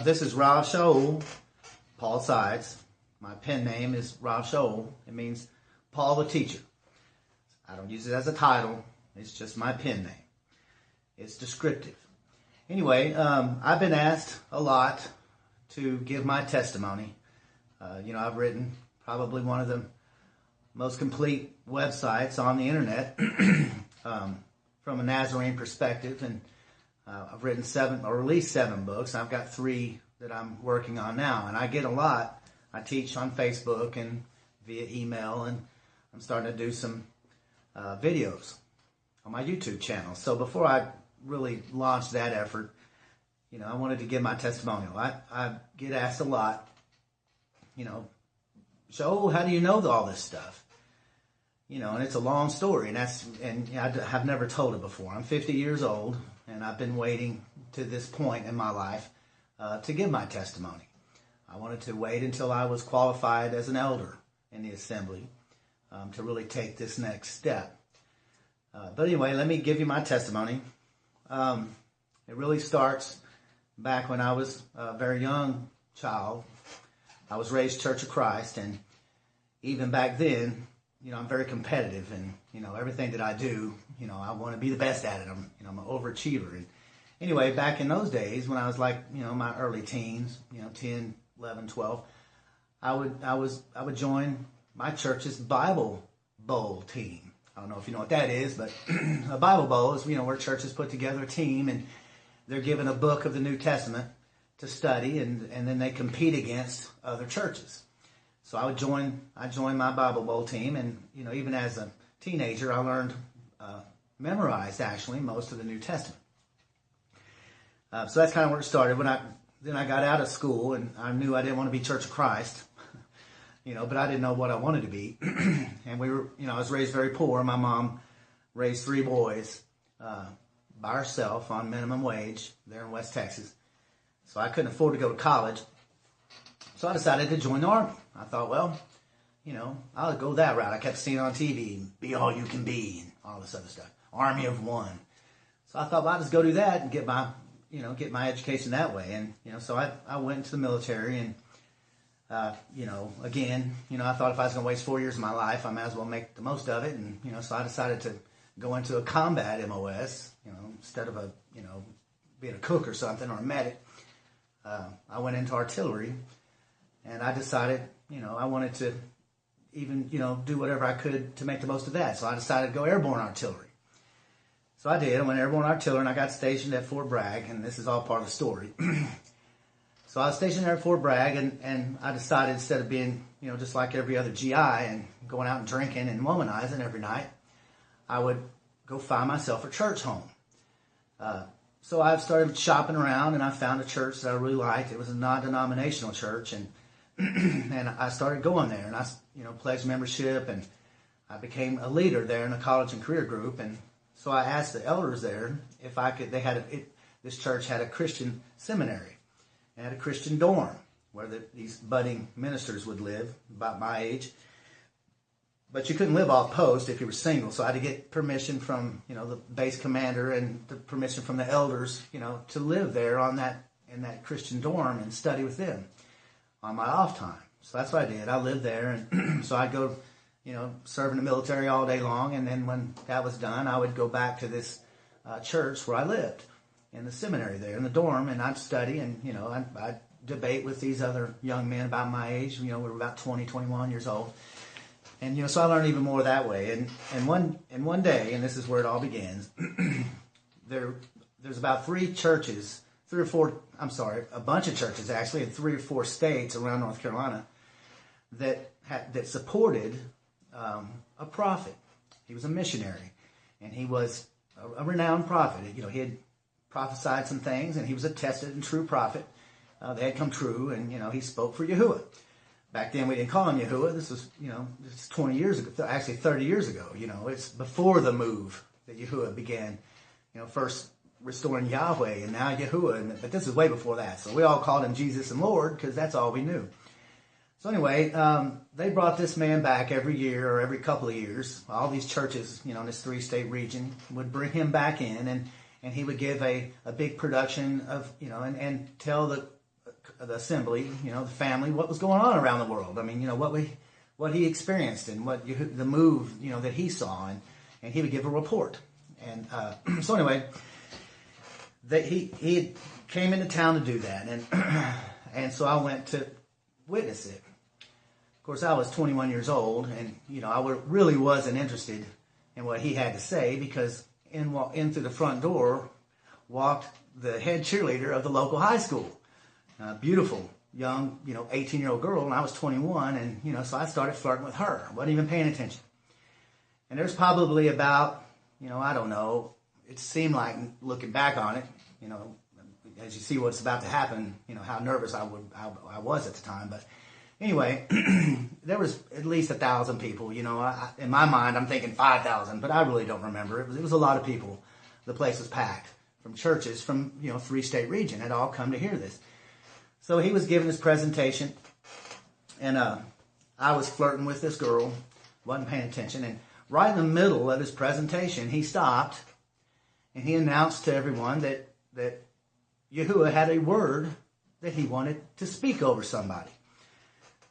This is Rav Sha'ul, Paul Sides. My pen name is Rav Sha'ul. It means Paul the Teacher. I don't use it as a title. It's just my pen name. It's descriptive. Anyway, I've been asked a lot to give my testimony. I've written probably one of the most complete websites on the internet from a Nazarene perspective, and I've written at least seven books. I've got 3 that I'm working on now, and I get a lot. I teach on Facebook and via email, and I'm starting to do some videos on my YouTube channel. So before I really launched that effort, I wanted to give my testimonial. I get asked a lot, Sha'ul, how do you know all this stuff? And it's a long story, and I have never told it before. I'm 50 years old, and I've been waiting to this point in my life to give my testimony. I wanted to wait until I was qualified as an elder in the assembly to really take this next step. But anyway, let me give you my testimony. It really starts back when I was a very young child. I was raised Church of Christ, and even back then, I'm very competitive, and, everything that I do, I want to be the best at it. I'm an overachiever. And anyway, back in those days when I was like, my early teens, 10, 11, 12, I would join my church's Bible Bowl team. I don't know if you know what that is, but a Bible Bowl is, where churches put together a team, and they're given a book of the New Testament to study, and then they compete against other churches. So I joined my Bible Bowl team, and even as a teenager, I learned, memorized actually most of the New Testament. So that's kind of where it started. Then I got out of school, and I knew I didn't want to be Church of Christ, but I didn't know what I wanted to be. And I was raised very poor. My mom raised 3 boys by herself on minimum wage there in West Texas. So I couldn't afford to go to college. So I decided to join the Army. I thought, well, I'll go that route. I kept seeing it on TV, be all you can be, and all this other stuff. Army of One. So I thought, well, I'll just go do that and get my education that way. And, so I went into the military, and, again, I thought if I was going to waste 4 years of my life, I might as well make the most of it. And, so I decided to go into a combat MOS, instead of being a cook or something or a medic. I went into artillery, and I decided, I wanted to even, do whatever I could to make the most of that. So I decided to go airborne artillery. So I did. I went airborne artillery, and I got stationed at Fort Bragg, and this is all part of the story. So I was stationed there at Fort Bragg, and I decided instead of being, just like every other GI and going out and drinking and womanizing every night, I would go find myself a church home. So I started shopping around, and I found a church that I really liked. It was a non-denominational church, and and I started going there, and I pledged membership, and I became a leader there in a college and career group. And so I asked the elders there if I could. This church had a Christian seminary and had a Christian dorm where these budding ministers would live, about my age. But you couldn't live off post if you were single, so I had to get permission from the base commander and the permission from the elders, to live there in that Christian dorm and study with them on my off time. So that's what I did. I lived there, and so I'd go, serve in the military all day long, and then when that was done, I would go back to this church where I lived in the seminary there in the dorm, and I'd study, and I'd debate with these other young men about my age. We were about 20, 21 years old. And, so I learned even more that way. And one day, and this is where it all begins, there's about 3 churches, a bunch of churches actually, in 3 or 4 states around North Carolina that supported a prophet. He was a missionary, and he was a renowned prophet. He had prophesied some things, and he was a tested and true prophet. They had come true, and, he spoke for Yahuwah. Back then, we didn't call him Yahuwah. This was, this is 20 years ago, actually 30 years ago. It's before the move that Yahuwah began, first restoring Yahweh and now Yahuwah. But this is way before that. So we all called him Jesus and Lord because that's all we knew. So anyway, they brought this man back every year or every couple of years. All these churches, in this 3-state region would bring him back in, and he would give a big production of, and tell the the assembly, the family, what was going on around the world. I mean, what he experienced and the move, that he saw, and he would give a report. And so anyway, he came into town to do that, and so I went to witness it. Of course, I was 21 years old, and I really wasn't interested in what he had to say, because in through the front door walked the head cheerleader of the local high school, beautiful young 18-year-old girl, and I was 21, and so I started flirting with her. Wasn't even paying attention. And there's probably about I don't know. It seemed like, looking back on it, as you see what's about to happen, how nervous I was at the time. But anyway, there was at least 1,000 people. In my mind, I'm thinking 5,000, but I really don't remember. It was a lot of people. The place was packed from churches from 3-state region had all come to hear this. So he was giving his presentation, and I was flirting with this girl, wasn't paying attention, and right in the middle of his presentation, he stopped, and he announced to everyone that Yahuwah had a word that he wanted to speak over somebody.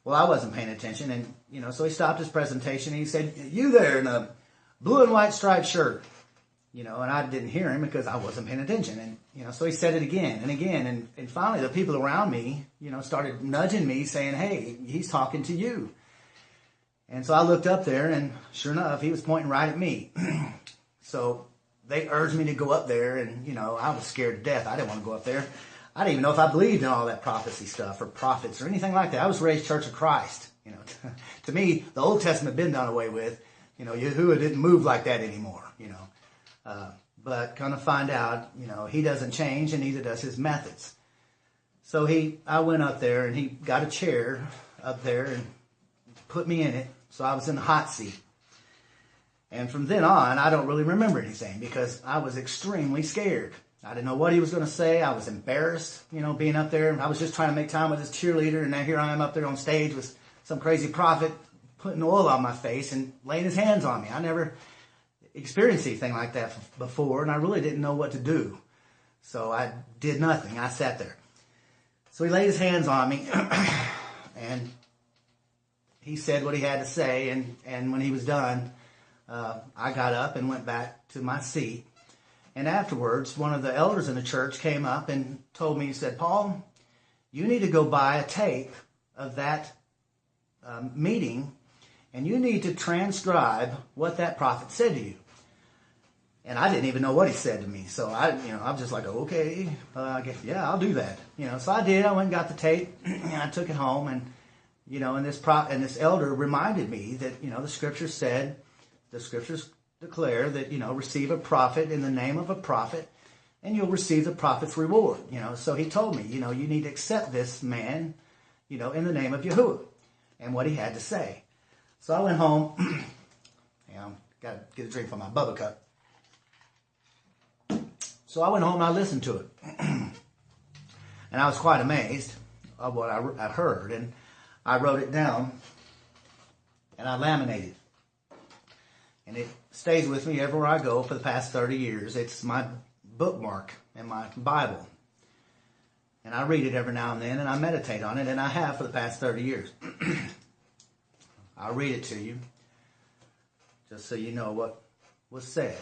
Well, I wasn't paying attention, and so he stopped his presentation, and he said, "You there in a blue and white striped shirt," and I didn't hear him because I wasn't paying attention, and so he said it again and again, and finally the people around me, started nudging me, saying, "Hey, he's talking to you." And so I looked up there, and sure enough, he was pointing right at me. So they urged me to go up there, and, I was scared to death. I didn't want to go up there. I didn't even know if I believed in all that prophecy stuff or prophets or anything like that. I was raised Church of Christ. To me, the Old Testament had been done away with. Yahuwah didn't move like that anymore, But kind of find out, he doesn't change, and neither does his methods. So I went up there, and he got a chair up there and put me in it. So I was in the hot seat. And from then on, I don't really remember anything because I was extremely scared. I didn't know what he was going to say. I was embarrassed, being up there. And I was just trying to make time with this cheerleader. And now here I am up there on stage with some crazy prophet putting oil on my face and laying his hands on me. I never experienced anything like that before. And I really didn't know what to do. So I did nothing. I sat there. So he laid his hands on me. And he said what he had to say, and when he was done, I got up and went back to my seat. And afterwards, one of the elders in the church came up and told me, he said, "Paul, you need to go buy a tape of that meeting, and you need to transcribe what that prophet said to you." And I didn't even know what he said to me. So I was just like, okay, I guess, yeah, I'll do that. So I did. I went and got the tape, and I took it home, and this elder reminded me that, the scriptures declare that, receive a prophet in the name of a prophet, and you'll receive the prophet's reward. So he told me, you need to accept this man, in the name of Yahuwah, and what he had to say. So I went home. Got to get a drink from my Bubba cup. So I went home and I listened to it. And I was quite amazed of what I heard. And I wrote it down, and I laminated. And it stays with me everywhere I go for the past 30 years. It's my bookmark in my Bible. And I read it every now and then, and I meditate on it, and I have for the past 30 years. I'll read it to you, just so you know what was said.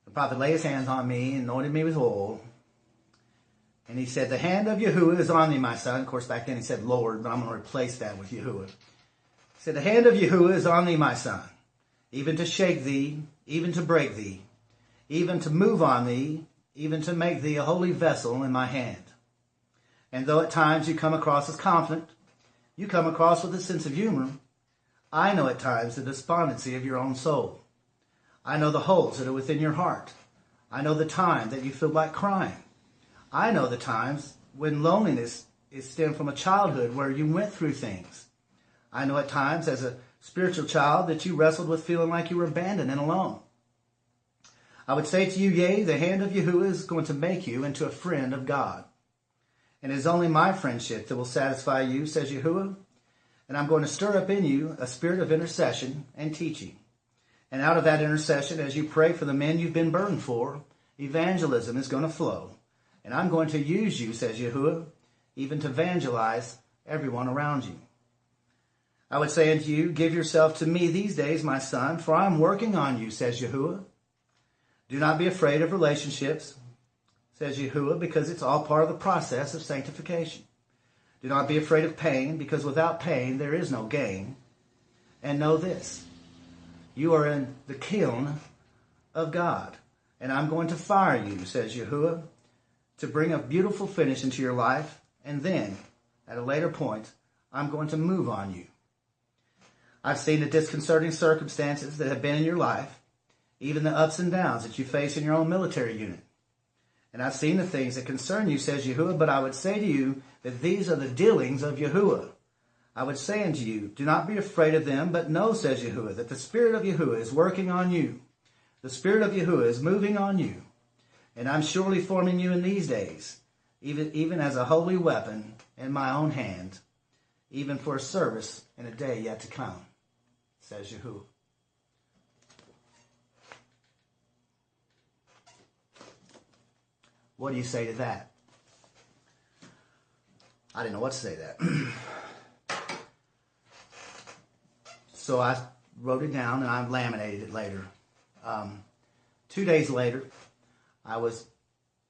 The prophet laid his hands on me and anointed me with oil. And he said, "The hand of Yahuwah is on thee, my son." Of course, back then he said Lord, but I'm going to replace that with Yahuwah. He said, "The hand of Yahuwah is on thee, my son, even to shake thee, even to break thee, even to move on thee, even to make thee a holy vessel in my hand. And though at times you come across as confident, you come across with a sense of humor, I know at times the despondency of your own soul. I know the holes that are within your heart. I know the time that you feel like crying. I know the times when loneliness is stemmed from a childhood where you went through things. I know at times as a spiritual child that you wrestled with feeling like you were abandoned and alone. I would say to you, yea, the hand of Yahuwah is going to make you into a friend of God. And it is only my friendship that will satisfy you, says Yahuwah. And I'm going to stir up in you a spirit of intercession and teaching. And out of that intercession, as you pray for the men you've been burdened for, evangelism is going to flow. And I'm going to use you, says Yahuwah, even to evangelize everyone around you. I would say unto you, give yourself to me these days, my son, for I am working on you, says Yahuwah. Do not be afraid of relationships, says Yahuwah, because it's all part of the process of sanctification. Do not be afraid of pain, because without pain there is no gain. And know this, you are in the kiln of God, and I'm going to fire you, says Yahuwah, to bring a beautiful finish into your life, and then, at a later point, I'm going to move on you. I've seen the disconcerting circumstances that have been in your life, even the ups and downs that you face in your own military unit. And I've seen the things that concern you, says Yahuwah, but I would say to you that these are the dealings of Yahuwah. I would say unto you, do not be afraid of them, but know, says Yahuwah, that the Spirit of Yahuwah is working on you. The Spirit of Yahuwah is moving on you. And I'm surely forming you in these days, even as a holy weapon in my own hand, even for a service in a day yet to come, says Yahuwah. What do you say to that? I didn't know what to say to that. So I wrote it down and I laminated it later. 2 days later, I was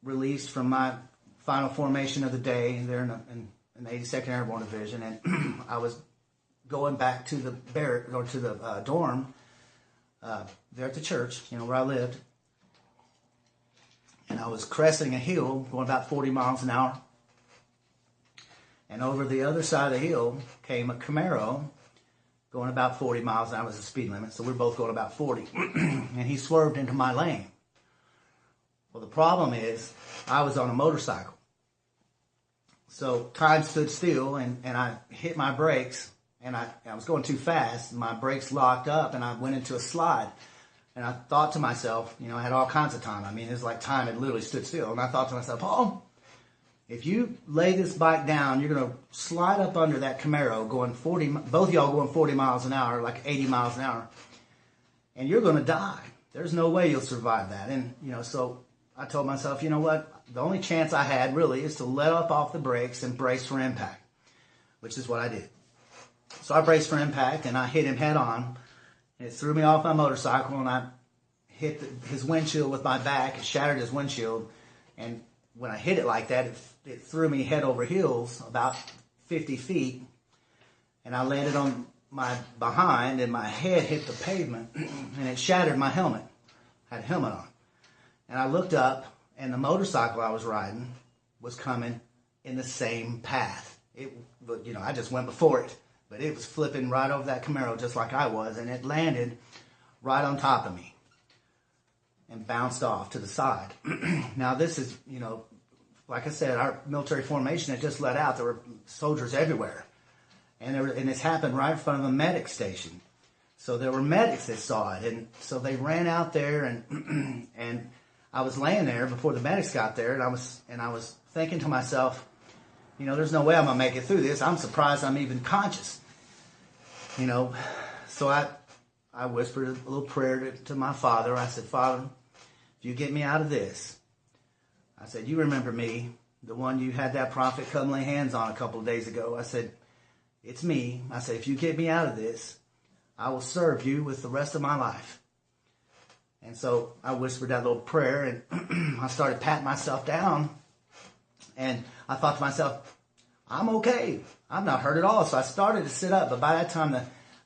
released from my final formation of the day there in the 82nd Airborne Division, and I was going back to the barrack or to the dorm there at the church, where I lived. And I was cresting a hill going about 40 miles an hour. And over the other side of the hill came a Camaro going about 40 miles an hour. Was the speed limit, so we were both going about 40. And he swerved into my lane. Well, the problem is I was on a motorcycle. So time stood still, and I hit my brakes, and I was going too fast. And my brakes locked up, and I went into a slide. And I thought to myself, I had all kinds of time. I mean, it was like time had literally stood still. And I thought to myself, Paul, if you lay this bike down, you're going to slide up under that Camaro going 40, both of y'all going 40 miles an hour, like 80 miles an hour. And you're going to die. There's no way you'll survive that. And, so I told myself, you know what? The only chance I had really is to let up off the brakes and brace for impact, which is what I did. So I braced for impact and I hit him head on. It threw me off my motorcycle, and I hit his windshield with my back. It shattered his windshield, and when I hit it like that, it threw me head over heels about 50 feet, and I landed on my behind, and my head hit the pavement, and it shattered my helmet. I had a helmet on. And I looked up, and the motorcycle I was riding was coming in the same path. I just went before it. But it was flipping right over that Camaro just like I was, and it landed right on top of me and bounced off to the side. Now this is, like I said, our military formation had just let out. There were soldiers everywhere. And it's happened right in front of a medic station. So there were medics that saw it, and so they ran out there, and and I was laying there before the medics got there, and I was thinking to myself, there's no way I'm going to make it through this. I'm surprised I'm even conscious. So I whispered a little prayer to my Father. I said, Father, if you get me out of this, I said, you remember me, the one you had that prophet come lay hands on a couple of days ago. I said, it's me. I said, if you get me out of this, I will serve you with the rest of my life. And so I whispered that little prayer, and I started patting myself down. And I thought to myself, I'm okay. I'm not hurt at all. So I started to sit up. But by that time,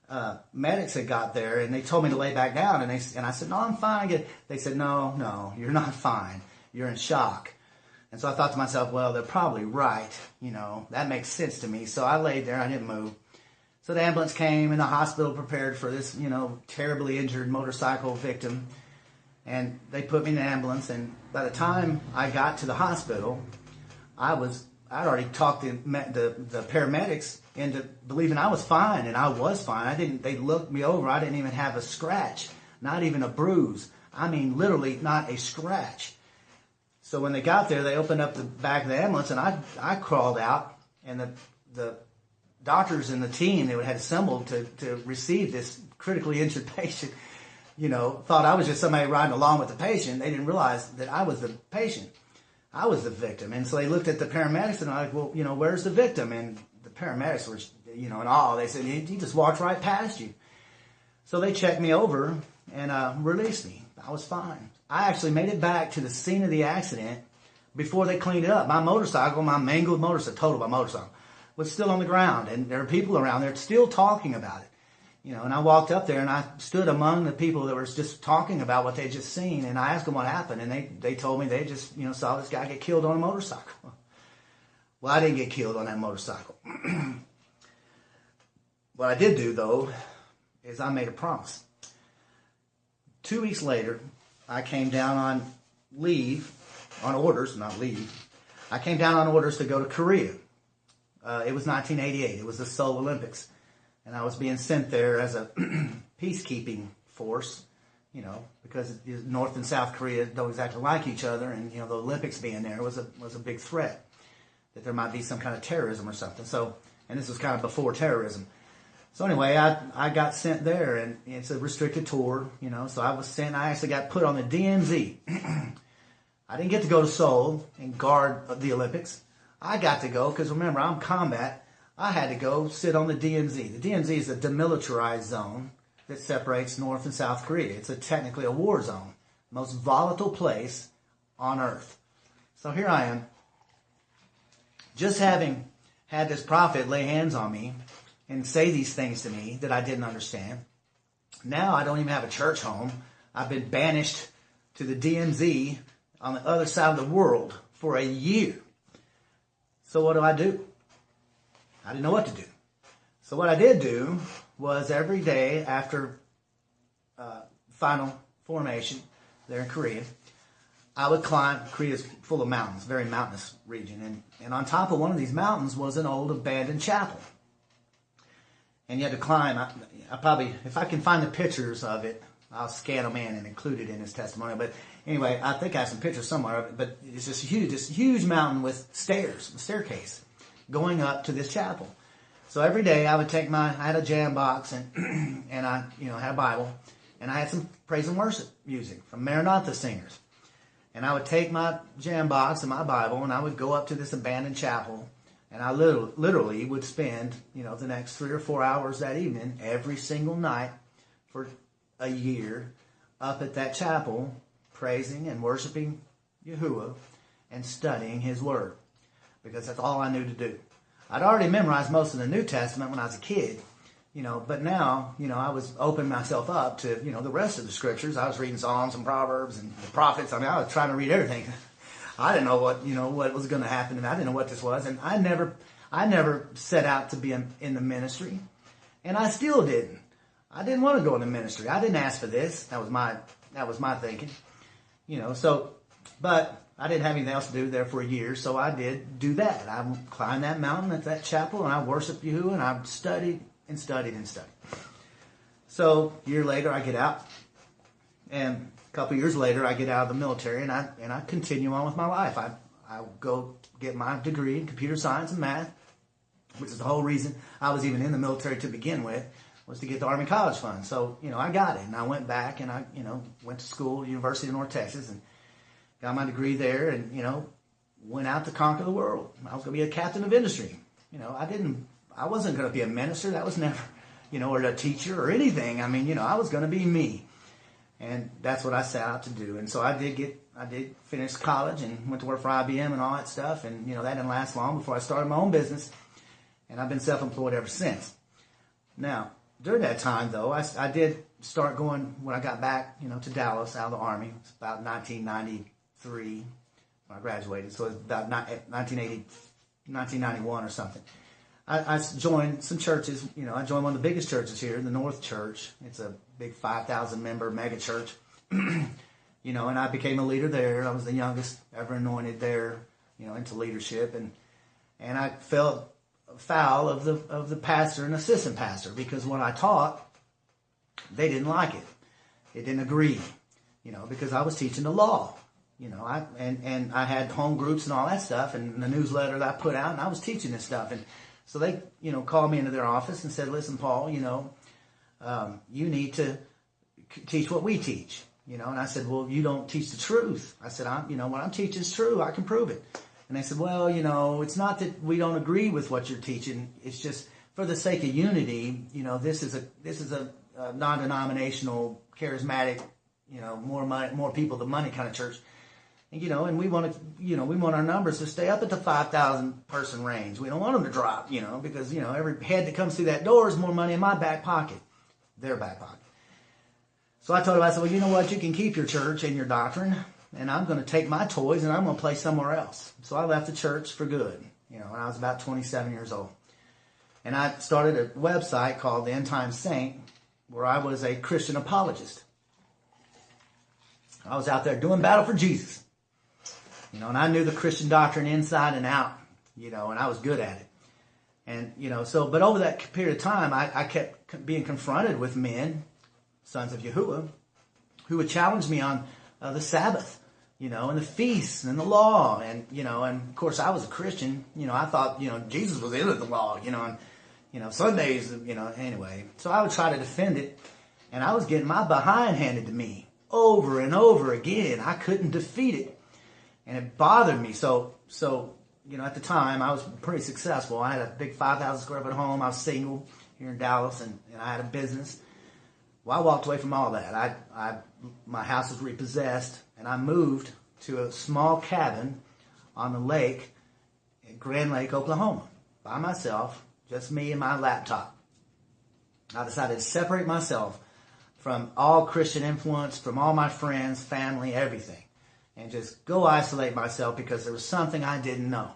the medics had got there, and they told me to lay back down. And I said, no, I'm fine. They said, no, you're not fine. You're in shock. And so I thought to myself, well, they're probably right. That makes sense to me. So I laid there. I didn't move. So the ambulance came, and the hospital prepared for this, terribly injured motorcycle victim. And they put me in the ambulance. And by the time I got to the hospital, I'd already talked the paramedics into believing I was fine, and I was fine. They looked me over. I didn't even have a scratch, not even a bruise. I mean, literally not a scratch. So when they got there, they opened up the back of the ambulance, and I crawled out, and the doctors and the team that had assembled to receive this critically injured patient, thought I was just somebody riding along with the patient. They didn't realize that I was the patient. I was the victim. And so they looked at the paramedics and I'm like, well, where's the victim? And the paramedics were, in awe. They said, he just walked right past you. So they checked me over and released me. I was fine. I actually made it back to the scene of the accident before they cleaned it up. My motorcycle, my mangled motorcycle, totaled my motorcycle, was still on the ground. And there were people around there still talking about it. And I walked up there and I stood among the people that were just talking about what they'd just seen. And I asked them what happened. And they told me they just, saw this guy get killed on a motorcycle. Well, I didn't get killed on that motorcycle. What I did do, though, is I made a promise. 2 weeks later, I came down on leave, on orders, not leave. I came down on orders to go to Korea. It was 1988. It was the Seoul Olympics. And I was being sent there as a peacekeeping force, because North and South Korea don't exactly like each other. And, the Olympics being there was a big threat that there might be some kind of terrorism or something. So, and this was kind of before terrorism. So anyway, I got sent there, and it's a restricted tour, so I was sent. I actually got put on the DMZ. I didn't get to go to Seoul and guard the Olympics. I got to go, because remember, I'm combat. I had to go sit on the DMZ. The DMZ is a demilitarized zone that separates North and South Korea. It's technically a war zone, most volatile place on Earth. So here I am, just having had this prophet lay hands on me and say these things to me that I didn't understand. Now I don't even have a church home. I've been banished to the DMZ on the other side of the world for a year. So what do? I didn't know what to do. So what I did do was every day after final formation there in Korea, I would climb. Korea's full of mountains, very mountainous region. And on top of one of these mountains was an old abandoned chapel. And you had to climb. I probably, if I can find the pictures of it, I'll scan them in and include it in his testimony. But anyway, I think I have some pictures somewhere of it. But it's just this huge mountain with stairs, a staircase, going up to this chapel. So every day I would take I had a jam box and I, had a Bible, and I had some praise and worship music from Maranatha singers. And I would take my jam box and my Bible, and I would go up to this abandoned chapel, and I literally would spend, the next 3 or 4 hours that evening, every single night for a year, up at that chapel, praising and worshiping Yahuwah and studying His Word. Because that's all I knew to do. I'd already memorized most of the New Testament when I was a kid, but now, I was opening myself up to, the rest of the scriptures. I was reading Psalms and Proverbs and the prophets. I was trying to read everything. I didn't know what was going to happen, and I didn't know what this was. And I never set out to be in the ministry, and I still didn't. I didn't want to go in the ministry. I didn't ask for this. That was my thinking, but I didn't have anything else to do there for a year, so I did do that. I climbed that mountain at that chapel, and I worshiped Yahuwah, and I studied and studied and studied. So a year later, I get out, and a couple years later, I get out of the military, and I continue on with my life. I go get my degree in computer science and math, which is the whole reason I was even in the military to begin with, was to get the Army College Fund. So, I got it, and I went back, and I, went to school, University of North Texas, and got my degree there, and, went out to conquer the world. I was going to be a captain of industry. I wasn't going to be a minister. That was never, or a teacher or anything. I was going to be me. And that's what I set out to do. And so I did finish college and went to work for IBM and all that stuff. And, that didn't last long before I started my own business. And I've been self-employed ever since. Now, during that time, though, I did start going, when I got back, to Dallas out of the Army. It's about 1993 when I graduated. So it's about 1991 or something. I joined some churches. I joined one of the biggest churches here, the North Church. It's a big 5,000 member mega church. And I became a leader there. I was the youngest ever anointed there, into leadership. And I fell foul of the pastor and assistant pastor, because when I taught, they didn't like it. It didn't agree, because I was teaching the law. And I had home groups and all that stuff, and the newsletter that I put out, and I was teaching this stuff. And so they, called me into their office and said, listen, Paul, you need to teach what we teach. You know, and I said, well, you don't teach the truth. I said, what I'm teaching is true. I can prove it. And they said, well, it's not that we don't agree with what you're teaching. It's just for the sake of unity. This is a non-denominational, charismatic, more money, more people than money kind of church. And we want our numbers to stay up at the 5,000 person range. We don't want them to drop, because every head that comes through that door is more money in my back pocket, their back pocket. So I told him, I said, well, you know what? You can keep your church and your doctrine, and I'm going to take my toys and I'm going to play somewhere else. So I left the church for good, when I was about 27 years old. And I started a website called The End Time Saint, where I was a Christian apologist. I was out there doing battle for Jesus. And I knew the Christian doctrine inside and out, and I was good at it. And, but over that period of time, I kept being confronted with men, sons of Yahuwah, who would challenge me on the Sabbath, and the feasts and the law. And, and of course I was a Christian, I thought, Jesus was into the law, and, Sundays, anyway. So I would try to defend it, and I was getting my behind handed to me over and over again. I couldn't defeat it, and it bothered me. So at the time I was pretty successful. I had a big 5,000 square foot home. I was single here in Dallas, and I had a business. Well, I walked away from all that. My house was repossessed, and I moved to a small cabin on the lake in Grand Lake, Oklahoma, by myself, just me and my laptop. I decided to separate myself from all Christian influence, from all my friends, family, everything, and just go isolate myself because there was something I didn't know.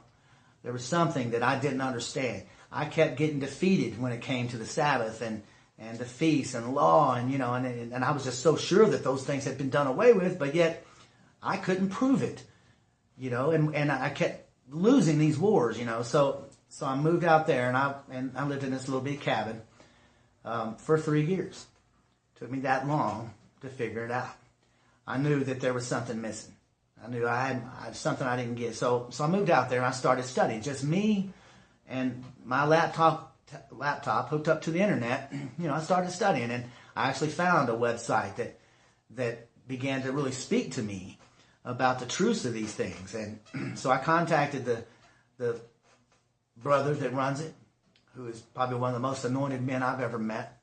There was something that I didn't understand. I kept getting defeated when it came to the Sabbath and the feast and law, and I was just so sure that those things had been done away with, but yet I couldn't prove it, and I kept losing these wars, So I moved out there, and I lived in this little bitty cabin for 3 years. It took me that long to figure it out. I knew that there was something missing. I knew I had something I didn't get. So I moved out there and I started studying, just me and my laptop hooked up to the internet. I started studying, and I actually found a website that began to really speak to me about the truths of these things. And so I contacted the brother that runs it, who is probably one of the most anointed men I've ever met.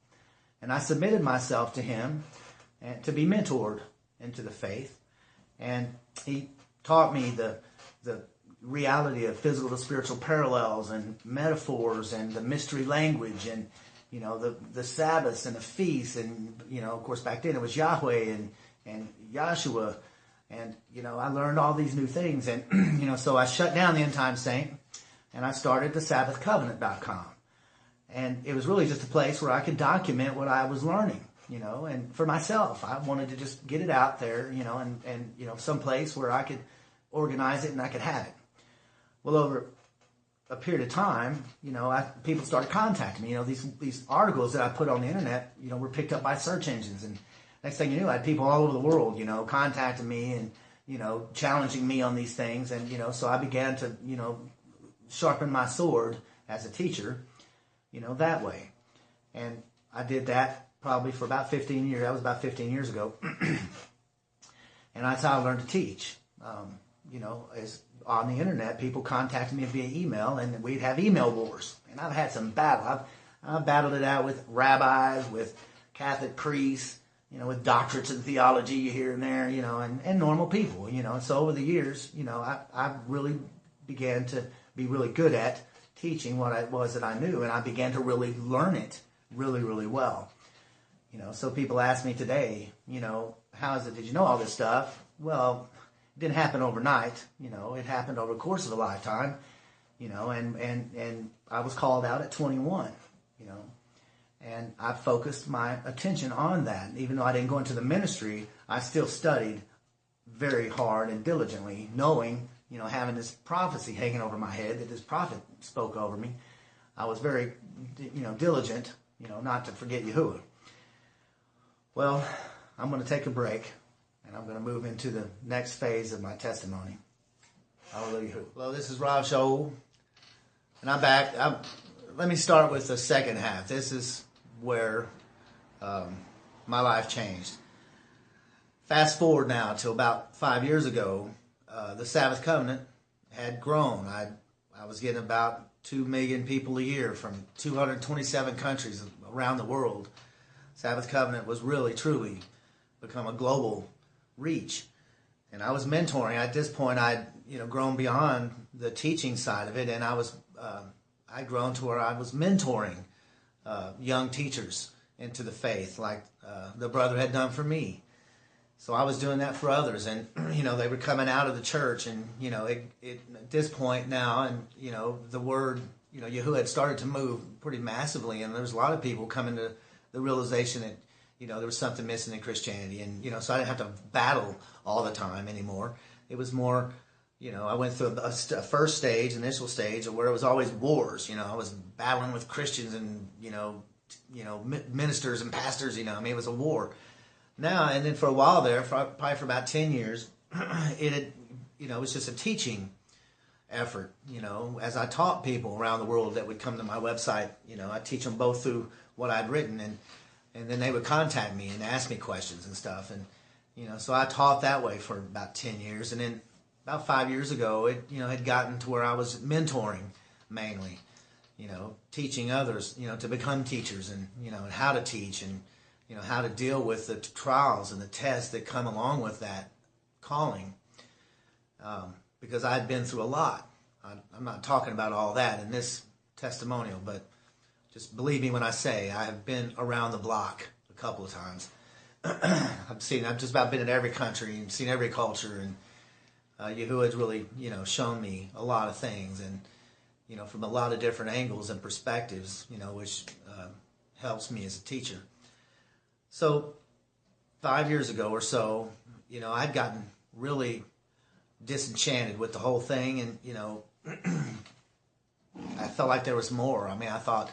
And I submitted myself to him and to be mentored into the faith. And he taught me the reality of physical to spiritual parallels and metaphors and the mystery language and, the Sabbaths and the feasts. And, of course, back then it was Yahweh and Yahshua. And, I learned all these new things. And, so I shut down the End Time Saint and I started the SabbathCovenant.com. And it was really just a place where I could document what I was learning, and for myself. I wanted to just get it out there, and some place where I could organize it and I could have it. Well, over a period of time, people started contacting me. These articles that I put on the internet, were picked up by search engines. And next thing you knew, I had people all over the world, contacting me and, challenging me on these things. And, so I began to, sharpen my sword as a teacher, that way. And I did that probably for about 15 years. That was about 15 years ago. And that's how I learned to teach. As on the internet, people contacted me via email, and we'd have email wars. And I've had some battle. I've battled it out with rabbis, with Catholic priests, with doctorates in theology here and there, and normal people, And so over the years, I really began to be really good at teaching what it was that I knew, and I began to really learn it really, really well. So people ask me today, how is it, did you know all this stuff? Well, it didn't happen overnight, it happened over the course of a lifetime, and I was called out at 21, and I focused my attention on that. Even though I didn't go into the ministry, I still studied very hard and diligently, knowing, having this prophecy hanging over my head that this prophet spoke over me. I was very, diligent, not to forget Yahuwah. Well, I'm going to take a break, and I'm going to move into the next phase of my testimony. Hallelujah. Hello, this is Sha'ul, and I'm back. Let me start with the second half. This is where my life changed. Fast forward now to about 5 years ago, the Sabbath Covenant had grown. I was getting about 2 million people a year from 227 countries around the world. Sabbath Covenant was really, truly become a global reach. And I was mentoring. At this point, I'd grown beyond the teaching side of it, and I'd grown to where I was mentoring young teachers into the faith, like the brother had done for me. So I was doing that for others, and they were coming out of the church, and at this point now, and the word Yahuwah had started to move pretty massively, and there was a lot of people coming to the realization that there was something missing in Christianity, and so I didn't have to battle all the time anymore. It was more, I went through a first stage, initial stage, where it was always wars. I was battling with Christians and ministers and pastors. It was a war. Now, and then for a while there, probably for about 10 years, it was just a teaching effort, as I taught people around the world that would come to my website. I'd teach them both through what I'd written, and then they would contact me and ask me questions and stuff. And, so I taught that way for about 10 years. And then about 5 years ago, it, had gotten to where I was mentoring mainly, teaching others, to become teachers and, and how to teach and, how to deal with the trials and the tests that come along with that calling. Because I'd been through a lot. I'm not talking about all that in this testimonial, but just believe me when I say I have been around the block a couple of times. I've just about been in every country and seen every culture, and Yahuwah's really, shown me a lot of things, and, from a lot of different angles and perspectives, which helps me as a teacher. So 5 years ago or so, I'd gotten really disenchanted with the whole thing, and, I felt like there was more. I thought,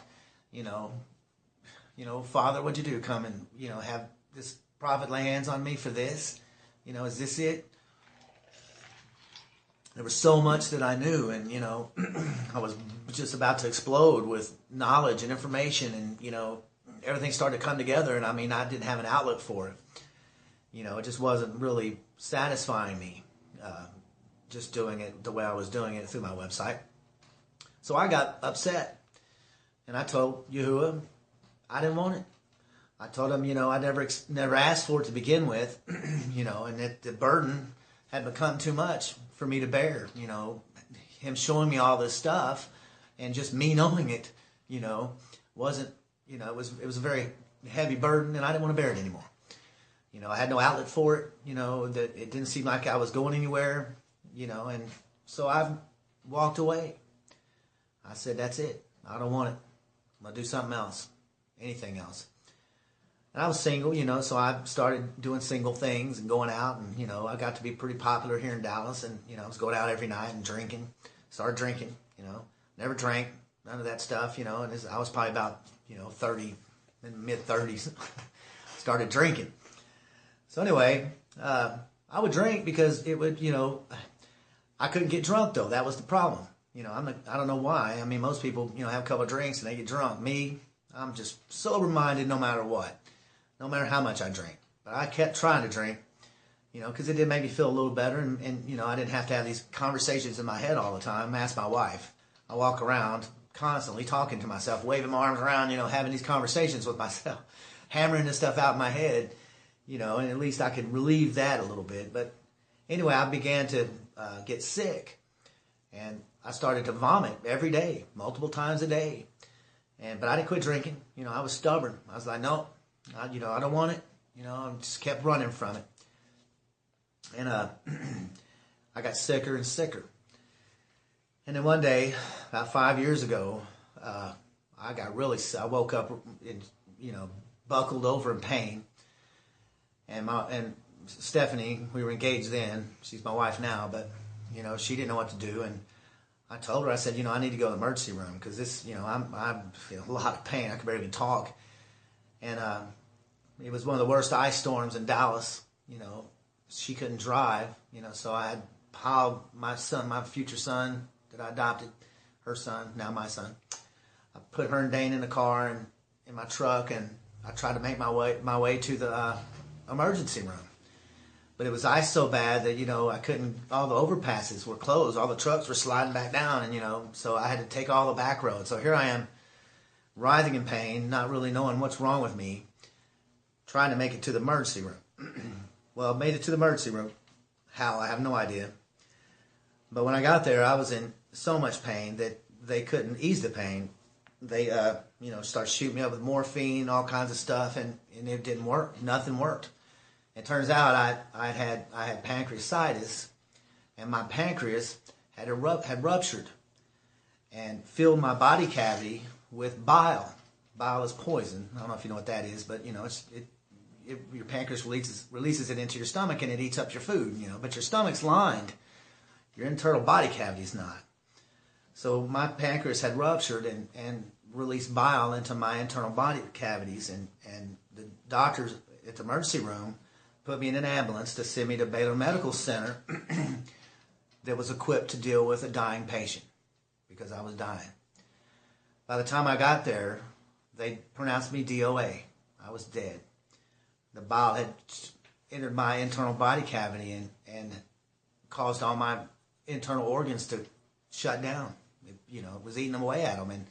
Father, what'd you do? Come and, have this prophet lay hands on me for this? Is this it? There was so much that I knew, and, I was just about to explode with knowledge and information, and, everything started to come together, and I didn't have an outlet for it. It just wasn't really satisfying me, just doing it the way I was doing it through my website. So I got upset, and I told Yahuwah I didn't want it. I told him, I never asked for it to begin with, and that the burden had become too much for me to bear. Him showing me all this stuff, and just me knowing it, wasn't. It was a very heavy burden, and I didn't want to bear it anymore. I had no outlet for it. That it didn't seem like I was going anywhere. And so I walked away. I said, that's it. I don't want it. I'm gonna do something else, anything else. And I was single, so I started doing single things and going out, and I got to be pretty popular here in Dallas, and I was going out every night and drinking. Started drinking, never drank, none of that stuff, and I was probably about 30, in mid-30s, started drinking. So anyway, I would drink because it would, I couldn't get drunk though. That was the problem. I don't know why. Most people, have a couple of drinks and they get drunk. Me, I'm just sober-minded no matter what, no matter how much I drink. But I kept trying to drink, because it did make me feel a little better. And I didn't have to have these conversations in my head all the time. Ask my wife. I walk around constantly talking to myself, waving my arms around, having these conversations with myself, hammering this stuff out in my head, and at least I could relieve that a little bit. But anyway, I began to get sick, and I started to vomit every day, multiple times a day. But I didn't quit drinking. I was stubborn. I was like, no, I don't want it. I just kept running from it. And I got sicker and sicker. And then one day, about 5 years ago, I got really sick. I woke up, buckled over in pain. And Stephanie, we were engaged then. She's my wife now, but she didn't know what to do. And I told her, I said, I need to go to the emergency room because this, I'm feeling a lot of pain. I could barely even talk. And it was one of the worst ice storms in Dallas. She couldn't drive. So I had piled my son, my future son that I adopted, her son, now my son. I put her and Dane in the car and in my truck, and I tried to make my way to the emergency room. But it was ice so bad that, I couldn't, all the overpasses were closed. All the trucks were sliding back down, and, so I had to take all the back roads. So here I am, writhing in pain, not really knowing what's wrong with me, trying to make it to the emergency room. Well, I made it to the emergency room. How? I have no idea. But when I got there, I was in so much pain that they couldn't ease the pain. They, started shooting me up with morphine, all kinds of stuff, and it didn't work. Nothing worked. It turns out I had pancreatitis, and my pancreas had ruptured and filled my body cavity with bile. Bile is poison. I don't know if you know what that is, but your pancreas releases it into your stomach, and it eats up your food. But your stomach's lined. Your internal body cavity is not. So my pancreas had ruptured and released bile into my internal body cavities, and the doctors at the emergency room put me in an ambulance to send me to Baylor Medical Center that was equipped to deal with a dying patient because I was dying. By the time I got there, they pronounced me DOA. I was dead. The bile had entered my internal body cavity and caused all my internal organs to shut down. It was eating away at them.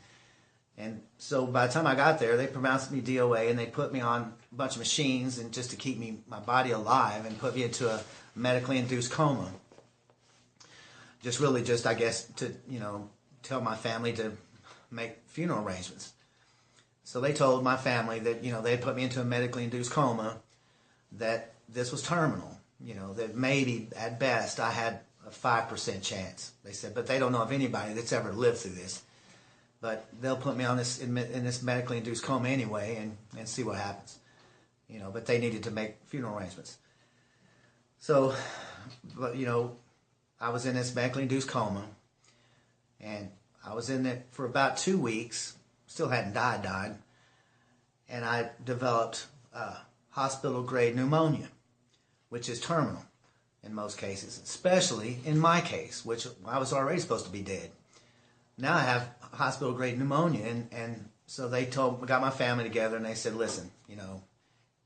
And so by the time I got there, they pronounced me DOA, and they put me on a bunch of machines and just to keep my body alive, and put me into a medically induced coma. I guess, to, tell my family to make funeral arrangements. So they told my family that, they had put me into a medically induced coma, that this was terminal, that maybe at best I had a 5% chance. They said, but they don't know of anybody that's ever lived through this. But they'll put me on in this medically induced coma anyway, and see what happens. But they needed to make funeral arrangements. So, but I was in this medically induced coma, and I was in it for about 2 weeks. Still hadn't died, and I developed hospital-grade pneumonia, which is terminal in most cases, especially in my case, which I was already supposed to be dead. Now I have hospital-grade pneumonia, and so they got my family together, and they said, listen,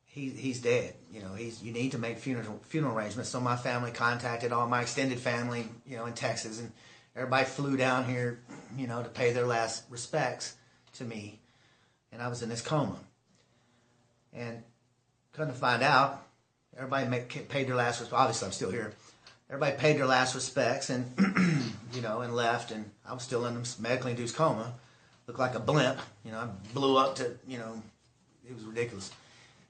he's dead. You need to make funeral arrangements. So my family contacted all my extended family, in Texas, and everybody flew down here, to pay their last respects to me, and I was in this coma. And couldn't find out, everybody paid their last respects. Obviously, I'm still here. Everybody paid their last respects, and and left, and I was still in this medically induced coma. Looked like a blimp. I blew up to, it was ridiculous.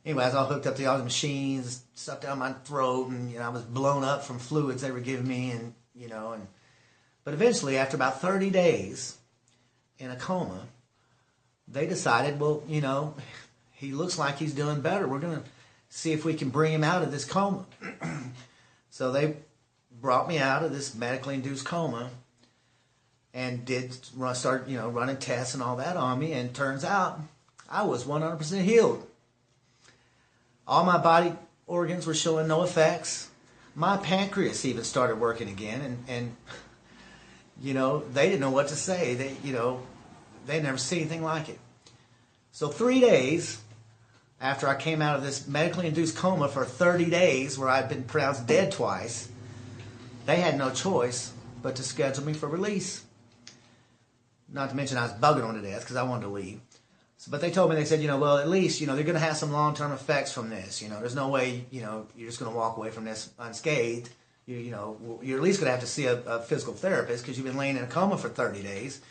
Anyway, I was all hooked up to all the machines, stuff down my throat, and I was blown up from fluids they were giving me, but eventually, after about 30 days in a coma, they decided, well, he looks like he's doing better. We're going to see if we can bring him out of this coma. So they brought me out of this medically induced coma and started running tests and all that on me, and turns out I was 100% healed. All my body organs were showing no effects. My pancreas even started working again, and they didn't know what to say. They never seen anything like it. So 3 days after I came out of this medically induced coma for 30 days, where I'd been pronounced dead twice, they had no choice but to schedule me for release. Not to mention I was bugging on to death because I wanted to leave. But they told me, they said, well, at least, they're going to have some long-term effects from this. There's no way, you're just going to walk away from this unscathed. You're at least going to have to see a physical therapist because you've been laying in a coma for 30 days,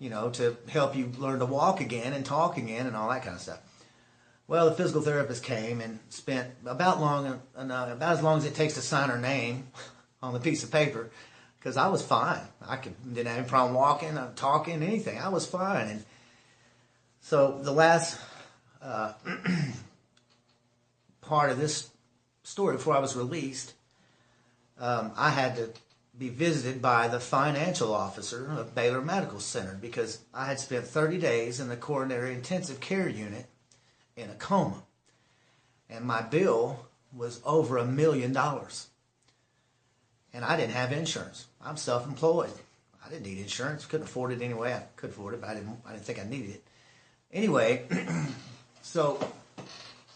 to help you learn to walk again and talk again and all that kind of stuff. Well, the physical therapist came and spent about as long as it takes to sign her name on the piece of paper, because I was fine. Didn't have any problem walking, talking, anything. I was fine. And so the last part of this story, before I was released, I had to be visited by the financial officer of Baylor Medical Center because I had spent 30 days in the coronary intensive care unit in a coma. And my bill was over $1 million. And I didn't have insurance. I'm self-employed. I didn't need insurance. Couldn't afford it anyway. I could afford it, but I didn't think I needed it. Anyway, so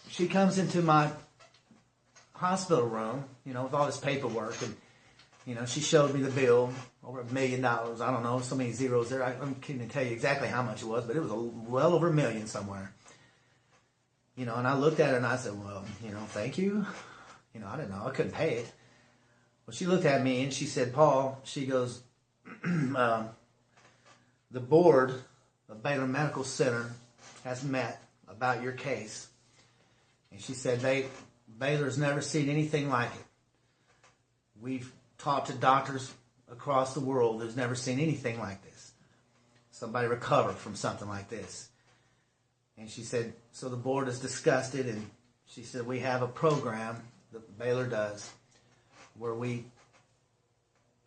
she comes into my hospital room, with all this paperwork, and she showed me the bill, over $1 million. I don't know, so many zeros there. I can't tell you exactly how much it was, but it was well over $1 million somewhere. And I looked at it and I said, well, thank you. I didn't know, I couldn't pay it. Well, she looked at me and she said, Paul, she goes, the board of Baylor Medical Center has met about your case. And she said, Baylor's never seen anything like it. We've talked to doctors across the world who's never seen anything like this. Somebody recover from something like this. And she said, so the board has discussed it, and she said, we have a program that Baylor does where we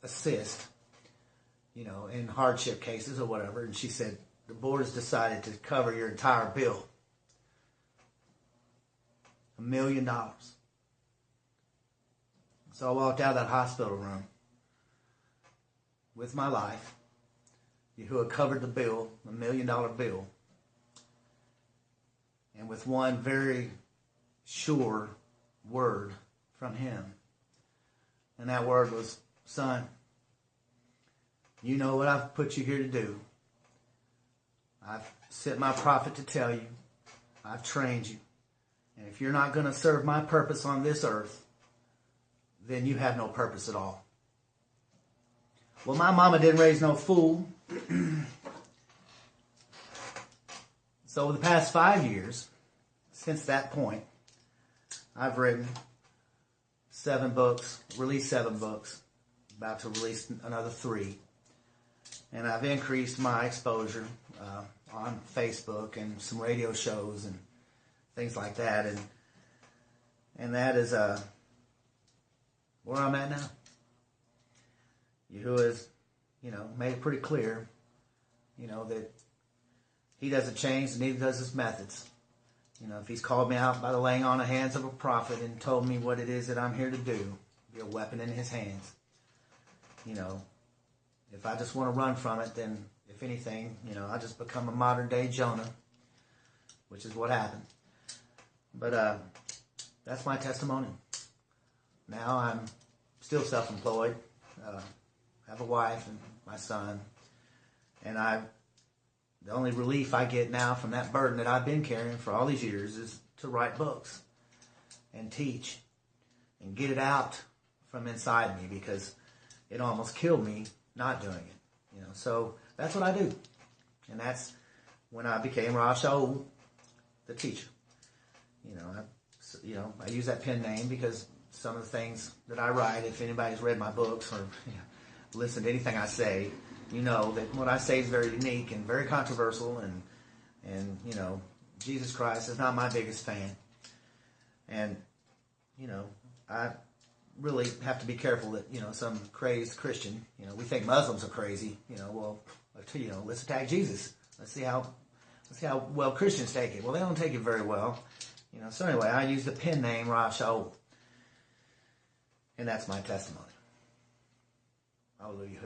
assist, in hardship cases or whatever. And she said, the board has decided to cover your entire bill. $1 million. So I walked out of that hospital room with my life, who had covered the bill, $1 million bill, and with one very sure word from him. And that word was, son, you know what I've put you here to do. I've sent my prophet to tell you. I've trained you. And if you're not going to serve my purpose on this earth, then you have no purpose at all. Well, my mama didn't raise no fool. So over the past 5 years, since that point, I've written 7 books, released 7 books, about to release another 3. And I've increased my exposure on Facebook and some radio shows and things like that. And that is where I'm at now. Yahuwah has, made it pretty clear, that he doesn't change and neither does his methods. If he's called me out by the laying on of hands of a prophet and told me what it is that I'm here to do, be a weapon in his hands. If I just want to run from it, then if anything, I just become a modern day Jonah, which is what happened. But that's my testimony. Now I'm still self-employed. Have a wife and my son. And the only relief I get now from that burden that I've been carrying for all these years is to write books and teach and get it out from inside me, because it almost killed me not doing it. So that's what I do. And that's when I became Sha'ul, the teacher. I use that pen name because some of the things that I write, if anybody's read my books or listened to anything I say, that what I say is very unique and very controversial, and Jesus Christ is not my biggest fan. And, I really have to be careful that, some crazed Christian, we think Muslims are crazy, let's attack Jesus. Let's see how well Christians take it. Well, they don't take it very well. So anyway, I use the pen name Sha'ul. And that's my testimony. Hallelujah.